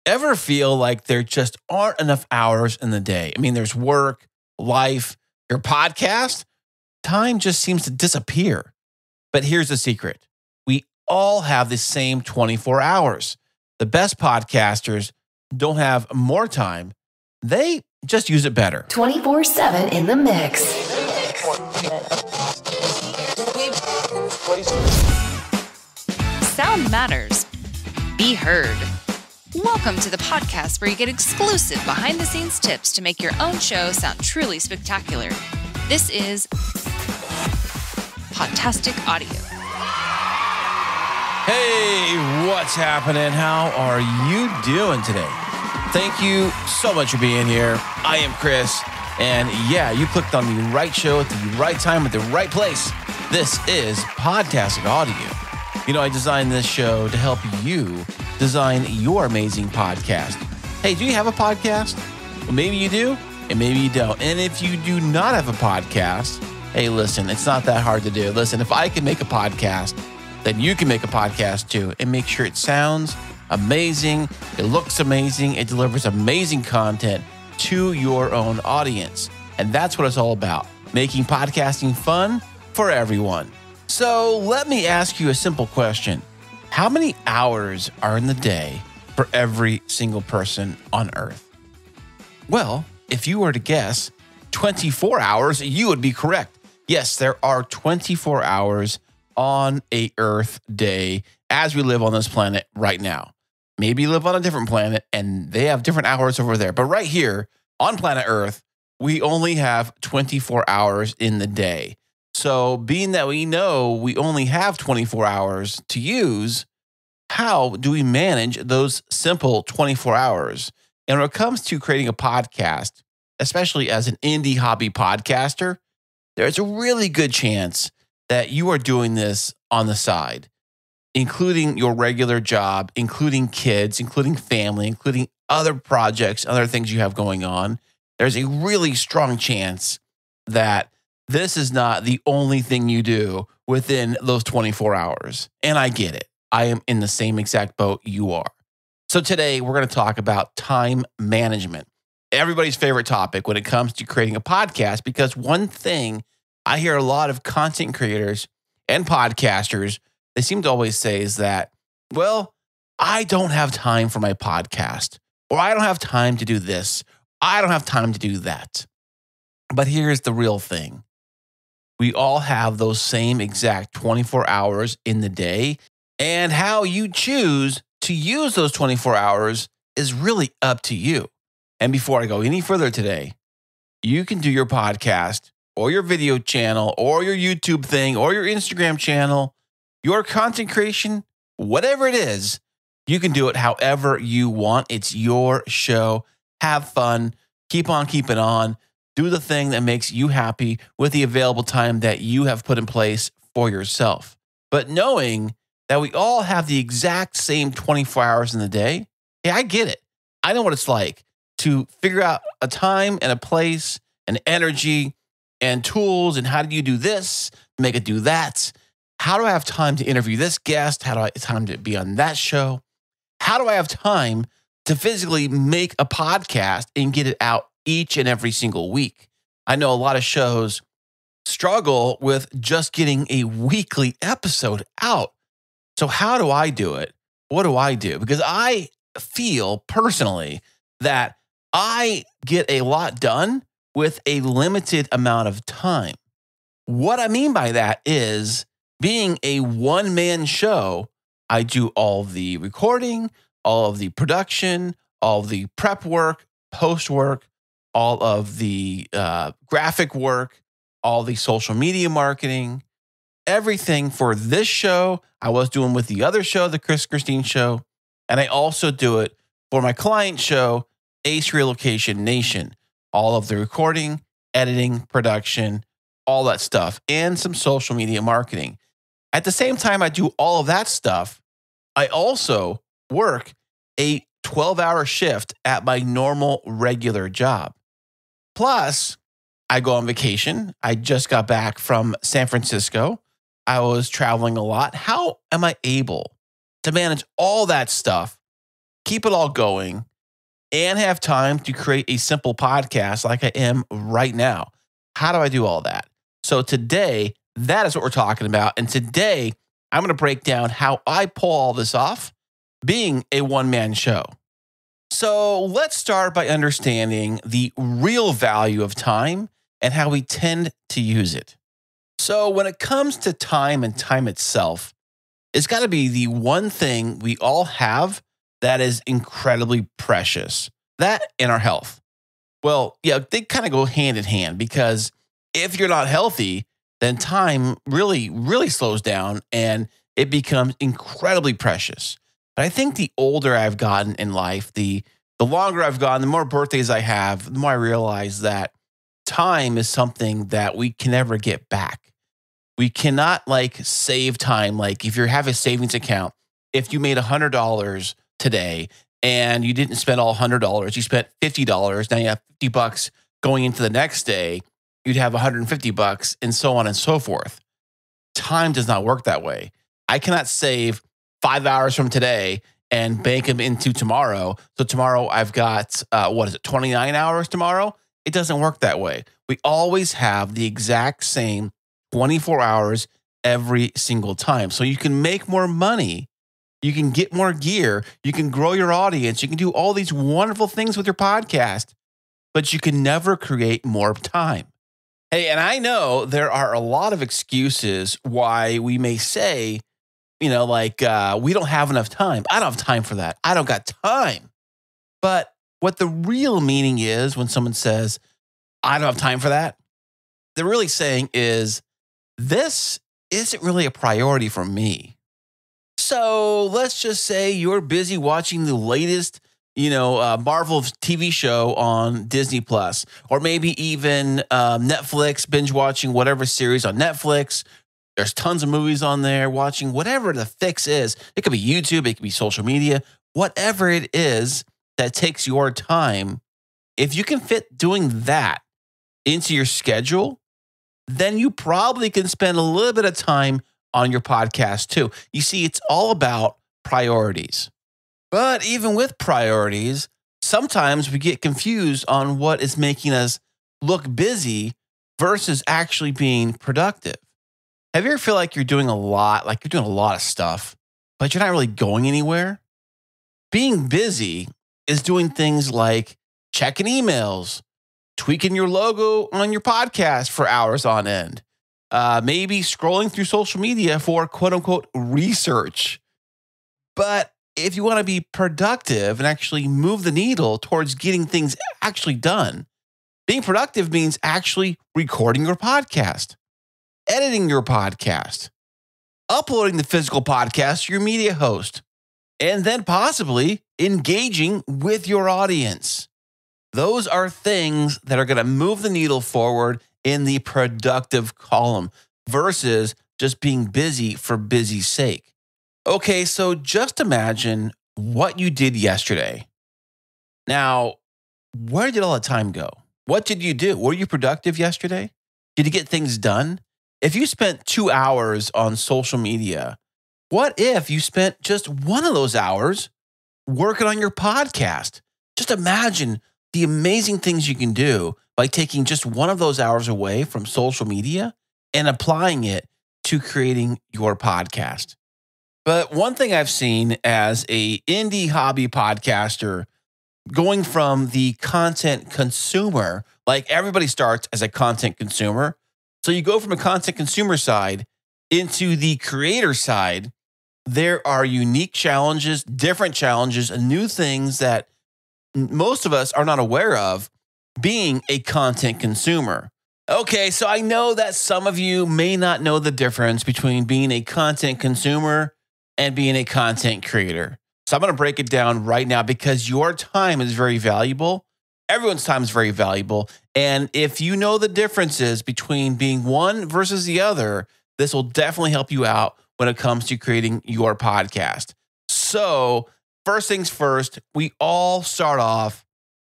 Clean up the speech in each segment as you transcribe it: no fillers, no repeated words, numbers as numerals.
Ever feel like there just aren't enough hours in the day? I mean, there's work, life, your podcast. Time just seems to disappear. But here's the secret. We all have the same 24 hours. The best podcasters don't have more time. They just use it better. 24/7 in the mix. Sound matters. Be heard. Welcome to the podcast where you get exclusive behind-the-scenes tips to make your own show sound truly spectacular. This is Podtastic Audio. Hey, what's happening? How are you doing today? Thank you so much for being here. I am Chris, and yeah, you clicked on the right show at the right time at the right place. This is Podtastic Audio. You know, I designed this show to help you design your amazing podcast. Hey, do you have a podcast? Well, maybe you do, and maybe you don't. And if you do not have a podcast, hey, listen, it's not that hard to do. Listen, if I can make a podcast, then you can make a podcast too, and make sure it sounds amazing, it looks amazing, it delivers amazing content to your own audience. And that's what it's all about, making podcasting fun for everyone. So let me ask you a simple question. How many hours are in the day for every single person on Earth? Well, if you were to guess 24 hours, you would be correct. Yes, there are 24 hours on a Earth day as we live on this planet right now. Maybe you live on a different planet and they have different hours over there. But right here on planet Earth, we only have 24 hours in the day. So being that we know we only have 24 hours to use, how do we manage those simple 24 hours? And when it comes to creating a podcast, especially as an indie hobby podcaster, there's a really good chance that you are doing this on the side, including your regular job, including kids, including family, including other projects, other things you have going on. There's a really strong chance that this is not the only thing you do within those 24 hours. And I get it. I am in the same exact boat you are. So today we're going to talk about time management, everybody's favorite topic when it comes to creating a podcast, because one thing I hear a lot of content creators and podcasters, they seem to always say is that, well, I don't have time for my podcast, or I don't have time to do this. I don't have time to do that. But here's the real thing. We all have those same exact 24 hours in the day, and how you choose to use those 24 hours is really up to you. And before I go any further today, you can do your podcast or your video channel or your YouTube thing or your Instagram channel, your content creation, whatever it is, you can do it however you want. It's your show. Have fun. Keep on keeping on. Do the thing that makes you happy with the available time that you have put in place for yourself. But knowing that we all have the exact same 24 hours in the day, yeah, I get it. I know what it's like to figure out a time and a place and energy and tools and how do you do this, make it do that. How do I have time to interview this guest? How do I have time to be on that show? How do I have time to physically make a podcast and get it out each and every single week? I know a lot of shows struggle with just getting a weekly episode out. So how do I do it? What do I do? Because I feel personally that I get a lot done with a limited amount of time. What I mean by that is being a one-man show, I do all the recording, all of the production, all of the prep work, post work, all of the graphic work, all the social media marketing, everything for this show I was doing with the other show, the Chris Christine Show. And I also do it for my client show, Ace Relocation Nation. All of the recording, editing, production, all that stuff, and some social media marketing. At the same time I do all of that stuff, I also work a 12-hour shift at my normal regular job. Plus, I go on vacation. I just got back from San Francisco. I was traveling a lot. How am I able to manage all that stuff, keep it all going, and have time to create a simple podcast like I am right now? How do I do all that? So today, that is what we're talking about. And today, I'm going to break down how I pull all this off being a one-man show. So let's start by understanding the real value of time and how we tend to use it. So when it comes to time and time itself, it's got to be the one thing we all have that is incredibly precious. That and our health. Well, yeah, they kind of go hand in hand, because if you're not healthy, then time really, really slows down and it becomes incredibly precious. But I think the older I've gotten in life, the longer I've gotten, the more birthdays I have, the more I realize that time is something that we can never get back. We cannot save time. Like if you have a savings account, if you made $100 today and you didn't spend all $100, you spent $50. Now you have $50 going into the next day. You'd have $150 and so on and so forth. Time does not work that way. I cannot save 5 hours from today and bank them into tomorrow. So tomorrow I've got, 29 hours tomorrow? It doesn't work that way. We always have the exact same 24 hours every single time. So you can make more money. You can get more gear. You can grow your audience. You can do all these wonderful things with your podcast, but you can never create more time. Hey, and I know there are a lot of excuses why we may say, we don't have enough time. I don't have time for that. I don't got time. But what the real meaning is when someone says, I don't have time for that, they're really saying is, this isn't really a priority for me. So let's just say you're busy watching the latest, Marvel TV show on Disney Plus, or maybe even Netflix, binge watching whatever series on Netflix. There's tons of movies on there, watching whatever the fix is. It could be YouTube, it could be social media, whatever it is that takes your time. If you can fit doing that into your schedule, then you probably can spend a little bit of time on your podcast too. You see, it's all about priorities. But even with priorities, sometimes we get confused on what is making us look busy versus actually being productive. Have you ever feel like you're doing a lot of stuff, but you're not really going anywhere? Being busy is doing things like checking emails, tweaking your logo on your podcast for hours on end, maybe scrolling through social media for quote unquote research. But if you want to be productive and actually move the needle towards getting things actually done, being productive means actually recording your podcast, editing your podcast, uploading the physical podcast to your media host, and then possibly engaging with your audience. Those are things that are going to move the needle forward in the productive column versus just being busy for busy's sake. Okay, so just imagine what you did yesterday. Now, where did all the time go? What did you do? Were you productive yesterday? Did you get things done? If you spent 2 hours on social media, what if you spent just one of those hours working on your podcast? Just imagine the amazing things you can do by taking just one of those hours away from social media and applying it to creating your podcast. But one thing I've seen as a indie hobby podcaster, going from the content consumer, like everybody starts as a content consumer. So you go from a content consumer side into the creator side. There are unique challenges, different challenges, and new things that most of us are not aware of being a content consumer. Okay, so I know that some of you may not know the difference between being a content consumer and being a content creator. So I'm going to break it down right now because your time is very valuable. Everyone's time is very valuable. And if you know the differences between being one versus the other, this will definitely help you out when it comes to creating your podcast. So first things first, we all start off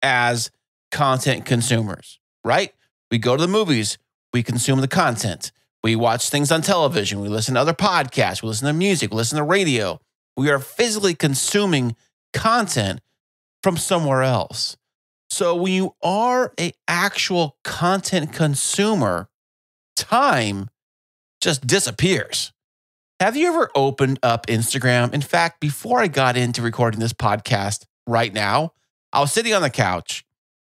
as content consumers, right? We go to the movies, we consume the content. We watch things on television, we listen to other podcasts, we listen to music, we listen to radio. We are physically consuming content from somewhere else. So when you are an actual content consumer, time just disappears. Have you ever opened up Instagram? In fact, before I got into recording this podcast right now, I was sitting on the couch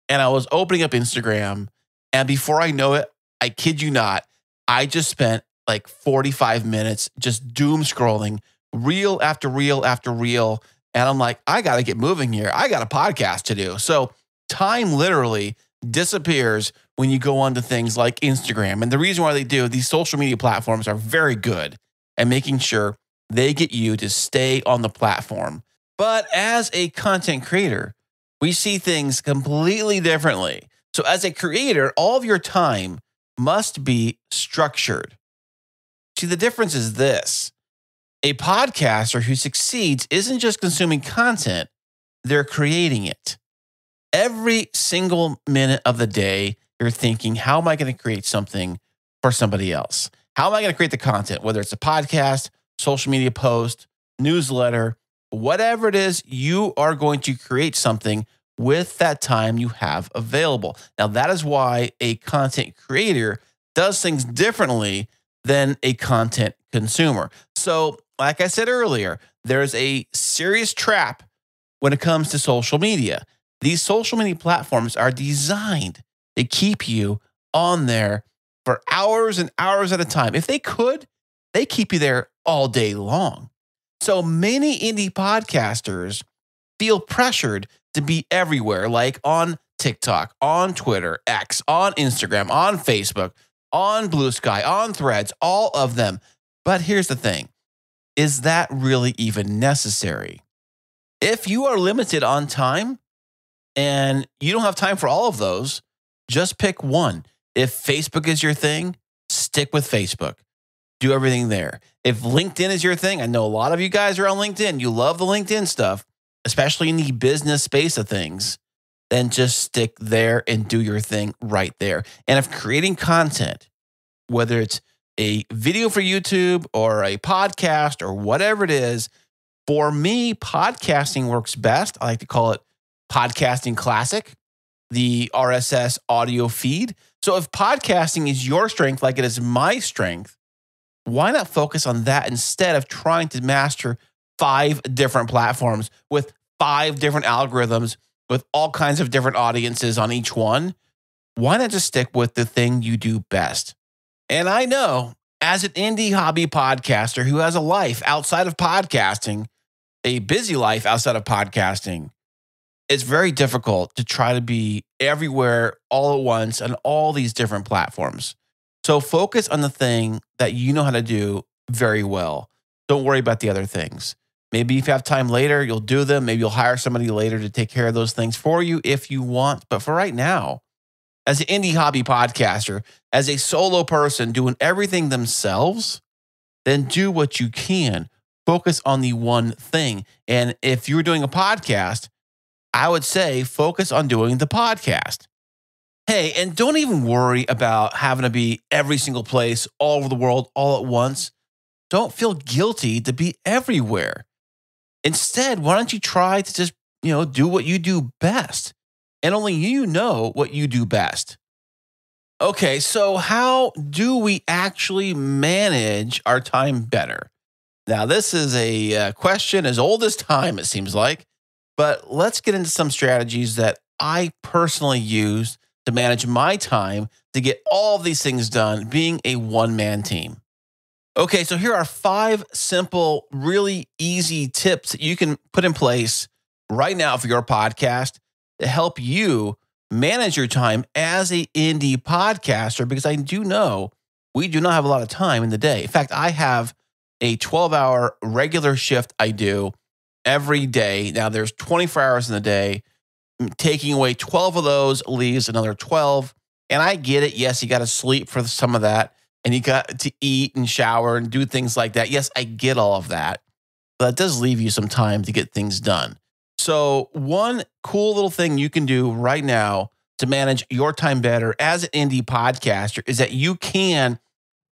and I was opening up Instagram. And before I know it, I kid you not, I just spent like 45 minutes just doom scrolling, reel after reel after reel. And I'm like, I got to get moving here. I got a podcast to do. So time literally disappears when you go onto things like Instagram. And the reason why they do, these social media platforms are very good at making sure they get you to stay on the platform. But as a content creator, we see things completely differently. So as a creator, all of your time must be structured. See, the difference is this. A podcaster who succeeds isn't just consuming content, they're creating it. Every single minute of the day, you're thinking, how am I going to create something for somebody else? How am I going to create the content, whether it's a podcast, social media post, newsletter, whatever it is, you are going to create something with that time you have available. Now, that is why a content creator does things differently than a content consumer. So, like I said earlier, there's a serious trap when it comes to social media. These social media platforms are designed to keep you on there for hours and hours at a time. If they could, they keep you there all day long. So many indie podcasters feel pressured to be everywhere, like on TikTok, on Twitter, X, on Instagram, on Facebook, on Blue Sky, on Threads, all of them. But here's the thing. Is that really even necessary? If you are limited on time and you don't have time for all of those, just pick one. If Facebook is your thing, stick with Facebook. Do everything there. If LinkedIn is your thing, I know a lot of you guys are on LinkedIn. You love the LinkedIn stuff, especially in the business space of things. Then just stick there and do your thing right there. And if creating content, whether it's a video for YouTube or a podcast or whatever it is, for me, podcasting works best. I like to call it Podcasting Classic, the RSS audio feed. So if podcasting is your strength, like it is my strength, why not focus on that instead of trying to master 5 different platforms with 5 different algorithms with all kinds of different audiences on each one? Why not just stick with the thing you do best? And I know, as an indie hobby podcaster who has a life outside of podcasting, a busy life outside of podcasting, it's very difficult to try to be everywhere all at once on all these different platforms. So focus on the thing that you know how to do very well. Don't worry about the other things. Maybe if you have time later, you'll do them. Maybe you'll hire somebody later to take care of those things for you if you want. But for right now, as an indie hobby podcaster, as a solo person doing everything themselves, then do what you can. Focus on the one thing. And if you're doing a podcast, I would say focus on doing the podcast. Hey, and don't even worry about having to be every single place, all over the world, all at once. Don't feel guilty to be everywhere. Instead, why don't you try to just, do what you do best? And only you know what you do best. Okay, so how do we actually manage our time better? Now, this is a question as old as time, it seems like. But let's get into some strategies that I personally use to manage my time to get all of these things done, being a one-man team. Okay, so here are 5 simple, really easy tips that you can put in place right now for your podcast to help you manage your time as an indie podcaster, because I do know we do not have a lot of time in the day. In fact, I have a 12-hour regular shift I do every day. Now, there's 24 hours in the day. Taking away 12 of those leaves another 12. And I get it. Yes, you got to sleep for some of that. And you got to eat and shower and do things like that. Yes, I get all of that. But that does leave you some time to get things done. So one cool little thing you can do right now to manage your time better as an indie podcaster is that you can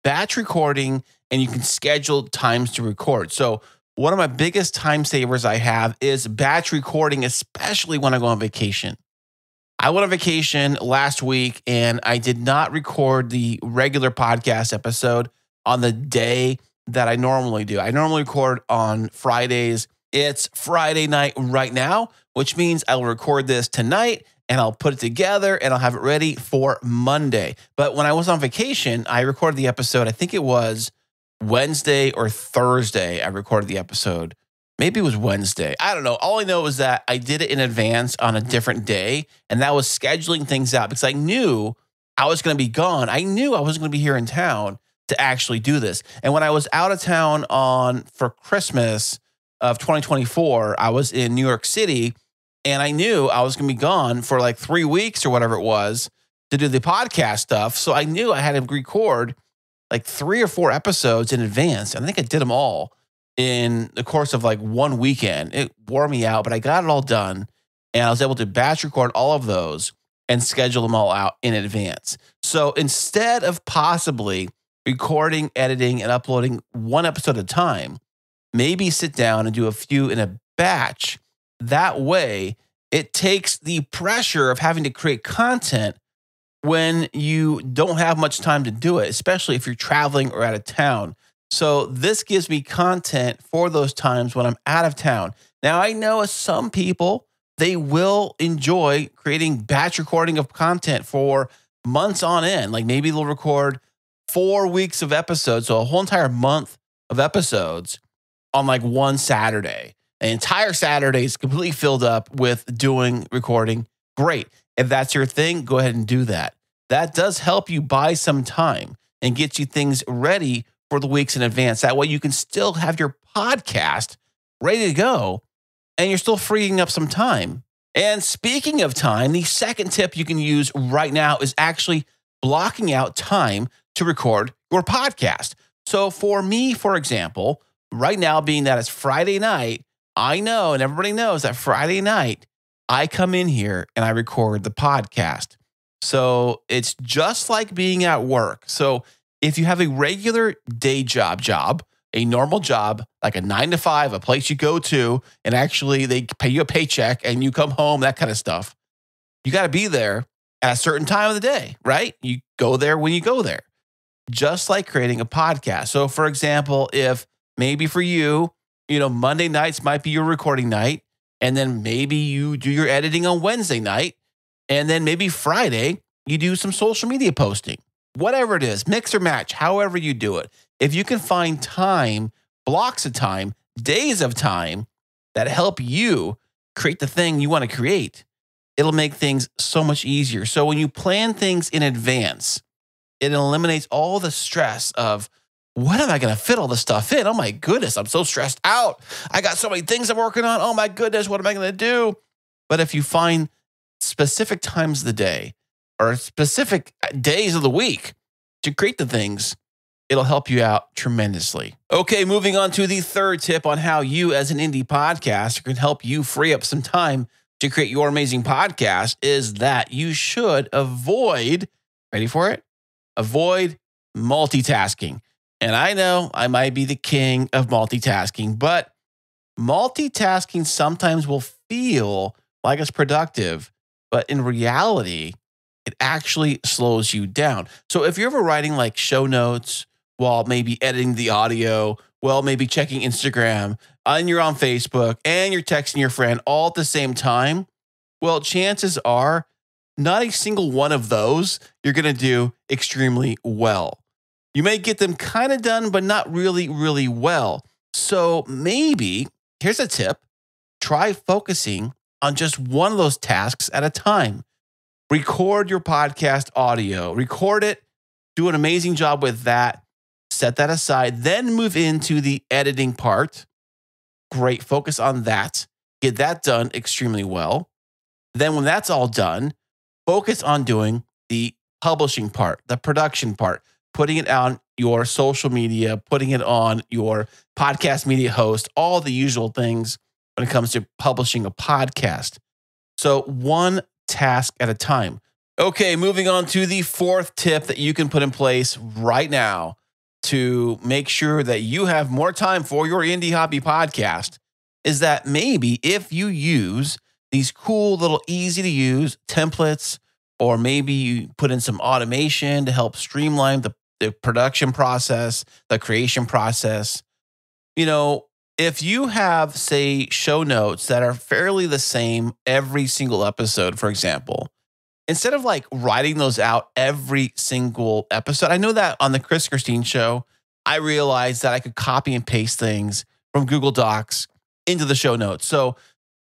batch recording and you can schedule times to record. So One of my biggest time savers I have is batch recording, especially when I go on vacation. I went on vacation last week and I did not record the regular podcast episode on the day that I normally do. I normally record on Fridays. It's Friday night right now, which means I'll record this tonight and I'll put it together and I'll have it ready for Monday. But when I was on vacation, I recorded the episode, I think it was Wednesday or Thursday. I recorded the episode. Maybe it was Wednesday. I don't know. All I know is that I did it in advance on a different day, and that was scheduling things out because I knew I was going to be gone. I knew I wasn't going to be here in town to actually do this. And when I was out of town for Christmas of 2024, I was in New York City, and I knew I was going to be gone for like 3 weeks or whatever it was to do the podcast stuff. So I knew I had to record like 3 or 4 episodes in advance. I think I did them all in the course of like one weekend. It wore me out, but I got it all done and I was able to batch record all of those and schedule them all out in advance. So instead of possibly recording, editing, and uploading one episode at a time, maybe sit down and do a few in a batch. That way, it takes the pressure of having to create content when you don't have much time to do it, especially if you're traveling or out of town. So this gives me content for those times when I'm out of town. Now, I know some people, they will enjoy creating batch recording of content for months on end. Like maybe they'll record 4 weeks of episodes, so a whole entire month of episodes on like one Saturday. An entire Saturday is completely filled up with recording. Great. If that's your thing, go ahead and do that. That does help you buy some time and get you things ready for the weeks in advance. That way you can still have your podcast ready to go and you're still freeing up some time. And speaking of time, the second tip you can use right now is actually blocking out time to record your podcast. So for me, for example, right now, being that it's Friday night, I know, and everybody knows that Friday night, I come in here and I record the podcast. So it's just like being at work. So if you have a regular day job, a normal job, like a 9 to 5, a place you go to, and actually they pay you a paycheck and you come home, that kind of stuff, you got to be there at a certain time of the day, right? You go there when you go there, just like creating a podcast. So for example, if maybe for you, Monday nights might be your recording night, and then maybe you do your editing on Wednesday night, and then maybe Friday, you do some social media posting. Whatever it is, mix or match, however you do it. If you can find time, blocks of time, days of time that help you create the thing you want to create, it'll make things so much easier. So when you plan things in advance, it eliminates all the stress of, what am I going to fit all this stuff in? Oh my goodness, I'm so stressed out. I got so many things I'm working on. Oh my goodness, what am I going to do? But if you find specific times of the day or specific days of the week to create the things, it'll help you out tremendously. Okay, moving on to the third tip on how you as an indie podcaster can help you free up some time to create your amazing podcast is that you should avoid, ready for it? Avoid multitasking. And I know I might be the king of multitasking, but multitasking sometimes will feel like it's productive, but in reality, it actually slows you down. So if you're ever writing like show notes while maybe editing the audio, well, maybe checking Instagram, and you're on Facebook, and you're texting your friend all at the same time, well, chances are not a single one of those you're going to do extremely well. You may get them kind of done, but not really, really well. So maybe, here's a tip, try focusing on just one of those tasks at a time. Record your podcast audio, record it, do an amazing job with that, set that aside, then move into the editing part. Great, focus on that, get that done extremely well. Then when that's all done, focus on doing the publishing part, the production part, putting it on your social media, putting it on your podcast media host, all the usual things when it comes to publishing a podcast. So one task at a time. Okay, moving on to the fourth tip that you can put in place right now to make sure that you have more time for your indie hobby podcast is that maybe if you use these cool little easy to use templates, or maybe you put in some automation to help streamline the production process, the creation process, if you have, say, show notes that are fairly the same every single episode, for example, instead of like writing those out every single episode, I know that on the Chris Christine show, I realized that I could copy and paste things from Google Docs into the show notes. So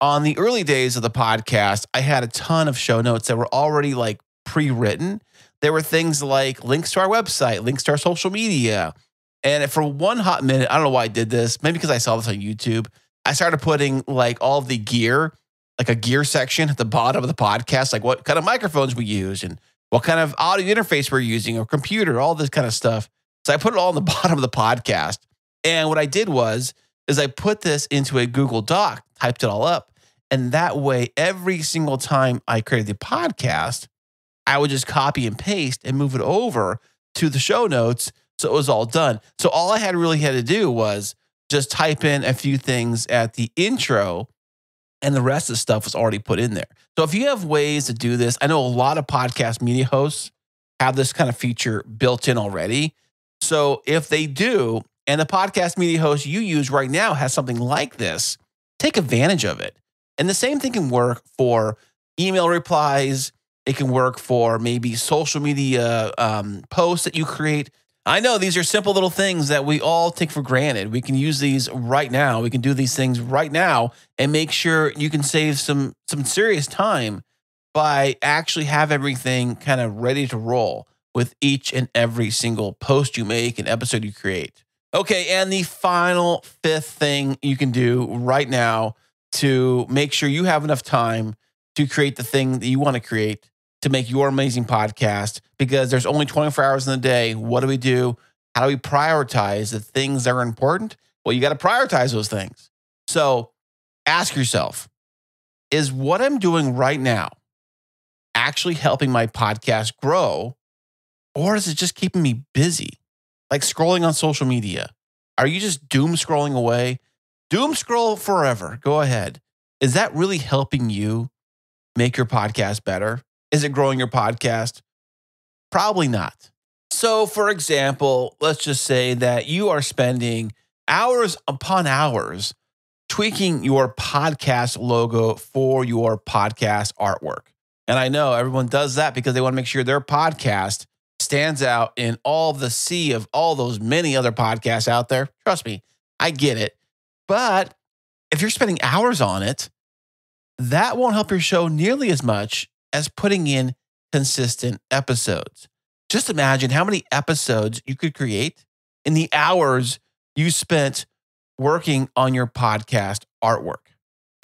on the early days of the podcast, I had a ton of show notes that were already like pre-written. There were things like links to our website, links to our social media. And for one hot minute, I don't know why I did this, maybe because I saw this on YouTube, I started putting like all of the gear, like a gear section at the bottom of the podcast, like what kind of microphones we use and what kind of audio interface we're using or computer, all this kind of stuff. So I put it all on the bottom of the podcast. And what I did is I put this into a Google Doc, typed it all up. And that way, every single time I created the podcast, I would just copy and paste and move it over to the show notes. So it was all done. So all I really had to do was just type in a few things at the intro, and the rest of the stuff was already put in there. So if you have ways to do this, I know a lot of podcast media hosts have this kind of feature built in already. So if they do, and the podcast media host you use right now has something like this, take advantage of it. And the same thing can work for email replies. It can work for maybe social media posts that you create. I know these are simple little things that we all take for granted. We can use these right now. We can do these things right now and make sure you can save some serious time by actually have everything kind of ready to roll with each and every single post you make and episode you create. Okay, and the final fifth thing you can do right now to make sure you have enough time to create the thing that you want to create to make your amazing podcast, because there's only 24 hours in the day. What do we do? How do we prioritize the things that are important? Well, you got to prioritize those things. So ask yourself, is what I'm doing right now actually helping my podcast grow, or is it just keeping me busy? Like scrolling on social media. Are you just doom scrolling away? Doom scroll forever. Go ahead. Is that really helping you make your podcast better? Is it growing your podcast? Probably not. So, for example, let's just say that you are spending hours upon hours tweaking your podcast logo for your podcast artwork. And I know everyone does that because they want to make sure their podcast stands out in all the sea of all those many other podcasts out there. Trust me, I get it. But if you're spending hours on it, that won't help your show nearly as much as putting in consistent episodes. Just imagine how many episodes you could create in the hours you spent working on your podcast artwork.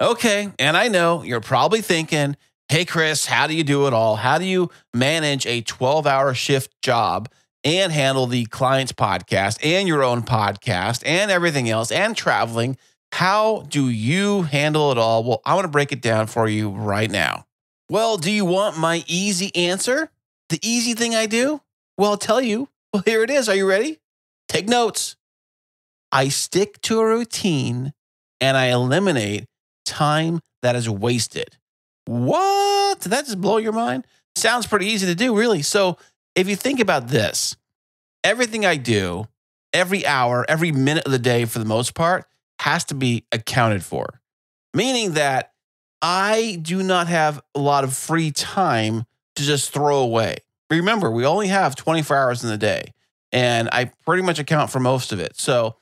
Okay, and I know you're probably thinking, hey, Chris, how do you do it all? How do you manage a 12-hour shift job and handle the client's podcast and your own podcast and everything else and traveling? How do you handle it all? Well, I want to break it down for you right now. Well, do you want my easy answer? The easy thing I do? Well, I'll tell you. Well, here it is. Are you ready? Take notes. I stick to a routine and I eliminate time that is wasted. What? Did that just blow your mind? Sounds pretty easy to do, really. So if you think about this, everything I do, every hour, every minute of the day, for the most part, has to be accounted for. Meaning that I do not have a lot of free time to just throw away. Remember, we only have 24 hours in the day, and I pretty much account for most of it. So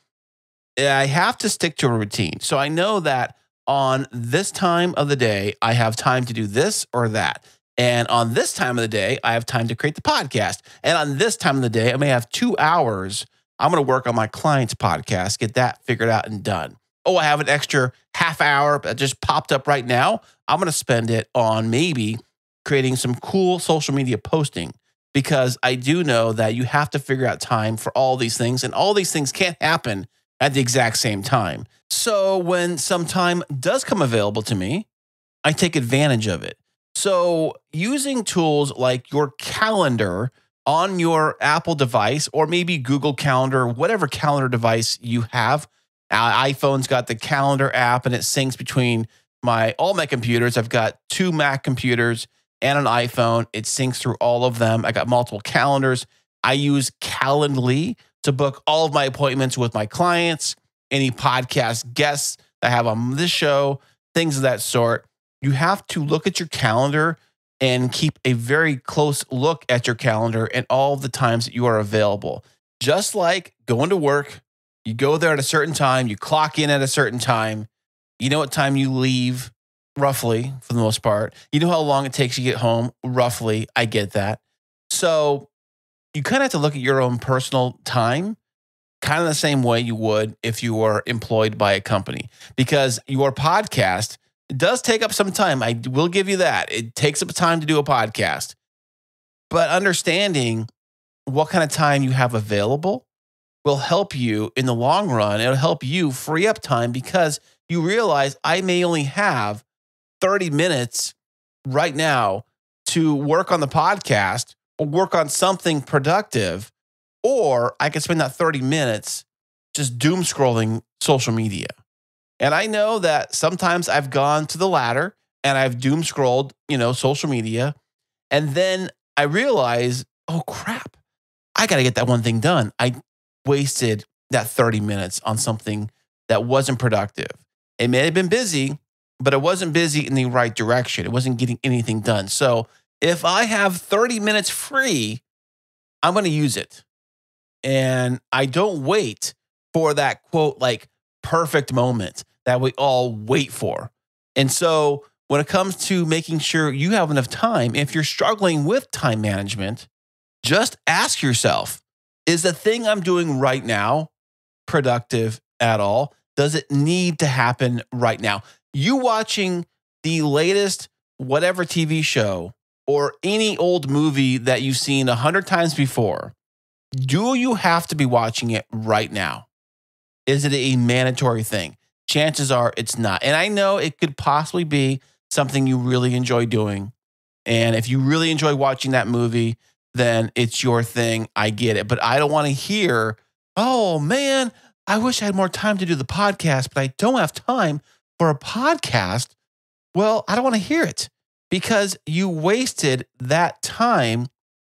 I have to stick to a routine. So I know that on this time of the day, I have time to do this or that. And on this time of the day, I have time to create the podcast. And on this time of the day, I may have 2 hours. I'm going to work on my client's podcast, get that figured out and done. Oh, I have an extra half hour that just popped up right now. I'm going to spend it on maybe creating some cool social media posting, because I do know that you have to figure out time for all these things, and all these things can't happen at the exact same time. So when some time does come available to me, I take advantage of it. So using tools like your calendar on your Apple device or maybe Google Calendar, whatever calendar device you have. iPhone's got the calendar app and it syncs between all my computers. I've got 2 Mac computers and an iPhone. It syncs through all of them. I got multiple calendars. I use Calendly to book all of my appointments with my clients, any podcast guests that I have on this show, things of that sort. You have to look at your calendar and keep a very close look at your calendar and all the times that you are available. Just like going to work, you go there at a certain time, you clock in at a certain time, you know what time you leave, roughly, for the most part. You know how long it takes you to get home, roughly. I get that. So you kind of have to look at your own personal time, kind of the same way you would if you were employed by a company. Because your podcast does take up some time. I will give you that. It takes up time to do a podcast. But understanding what kind of time you have available will help you in the long run. It'll help you free up time because you realize I may only have 30 minutes right now to work on the podcast or work on something productive, or I can spend that 30 minutes just doom scrolling social media. And I know that sometimes I've gone to the latter and I've doom scrolled, social media. And then I realize, oh crap, I got to get that one thing done. I wasted that 30 minutes on something that wasn't productive. It may have been busy, but it wasn't busy in the right direction. It wasn't getting anything done. So if I have 30 minutes free, I'm going to use it. And I don't wait for that quote, like perfect moment that we all wait for. And so when it comes to making sure you have enough time, if you're struggling with time management, just ask yourself, is the thing I'm doing right now productive at all? Does it need to happen right now? You watching the latest whatever TV show or any old movie that you've seen 100 times before, do you have to be watching it right now? Is it a mandatory thing? Chances are it's not. And I know it could possibly be something you really enjoy doing. And if you really enjoy watching that movie, then it's your thing. I get it. But I don't want to hear, oh man, I wish I had more time to do the podcast, but I don't have time for a podcast. Well, I don't want to hear it because you wasted that time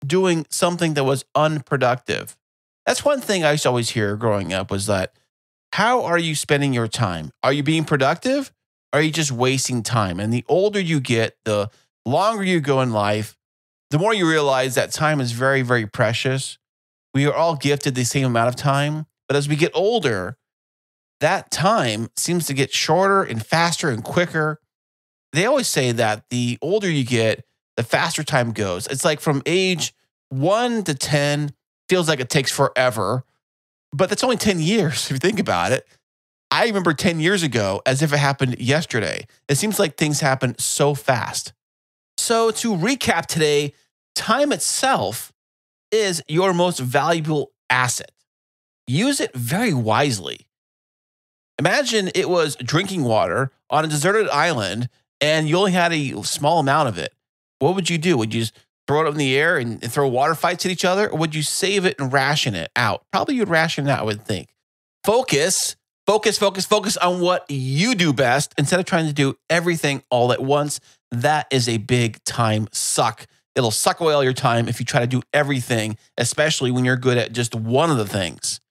doing something that was unproductive. That's one thing I used to always hear growing up was that, how are you spending your time? Are you being productive? Or are you just wasting time? And the older you get, the longer you go in life, the more you realize that time is very, very precious. We are all gifted the same amount of time. But as we get older, that time seems to get shorter and faster and quicker. They always say that the older you get, the faster time goes. It's like from age 1 to 10, feels like it takes forever. But that's only 10 years, if you think about it. I remember 10 years ago as if it happened yesterday. It seems like things happen so fast. So to recap today, time itself is your most valuable asset. Use it very wisely. Imagine it was drinking water on a deserted island and you only had a small amount of it. What would you do? Would you just throw it up in the air and throw water fights at each other? Or would you save it and ration it out? Probably you'd ration it out, I would think. Focus on what you do best instead of trying to do everything all at once. That is a big time suck. It'll suck away all your time if you try to do everything, especially when you're good at just one of the things.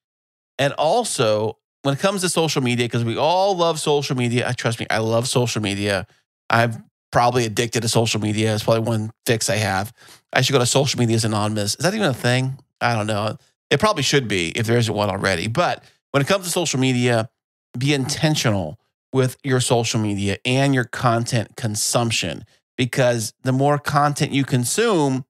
And also, when it comes to social media, because we all love social media, trust me, I love social media. I'm probably addicted to social media. It's probably one fix I have. I should go to Social Media Anonymous. Is that even a thing? I don't know. It probably should be if there isn't one already. But when it comes to social media, be intentional with your social media and your content consumption, because the more content you consume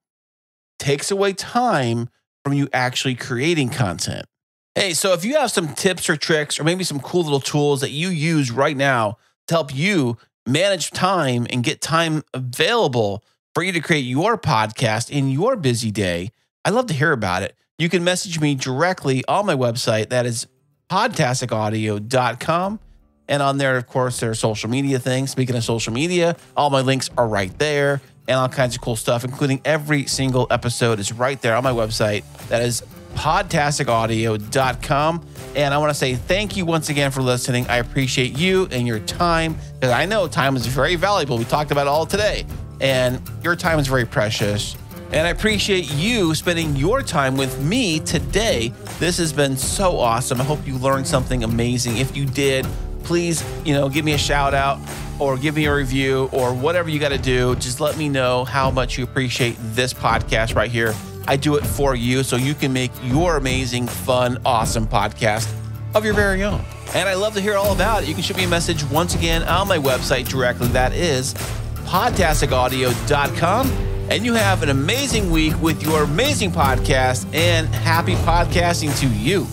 takes away time from you actually creating content. Hey, so if you have some tips or tricks or maybe some cool little tools that you use right now to help you manage time and get time available for you to create your podcast in your busy day, I'd love to hear about it. You can message me directly on my website. That is podtasticaudio.com. And on there, of course, there are social media things. Speaking of social media, all my links are right there and all kinds of cool stuff, including every single episode is right there on my website. That is podtasticaudio.com. And I want to say thank you once again for listening. I appreciate you and your time, because I know time is very valuable. We talked about it all today, and your time is very precious. And I appreciate you spending your time with me today. This has been so awesome. I hope you learned something amazing. If you did, please, give me a shout out or give me a review or whatever you got to do. Just let me know how much you appreciate this podcast right here. I do it for you so you can make your amazing, fun, awesome podcast of your very own. And I love to hear all about it. You can shoot me a message once again on my website directly. That is podtasticaudio.com. And you have an amazing week with your amazing podcast, and happy podcasting to you.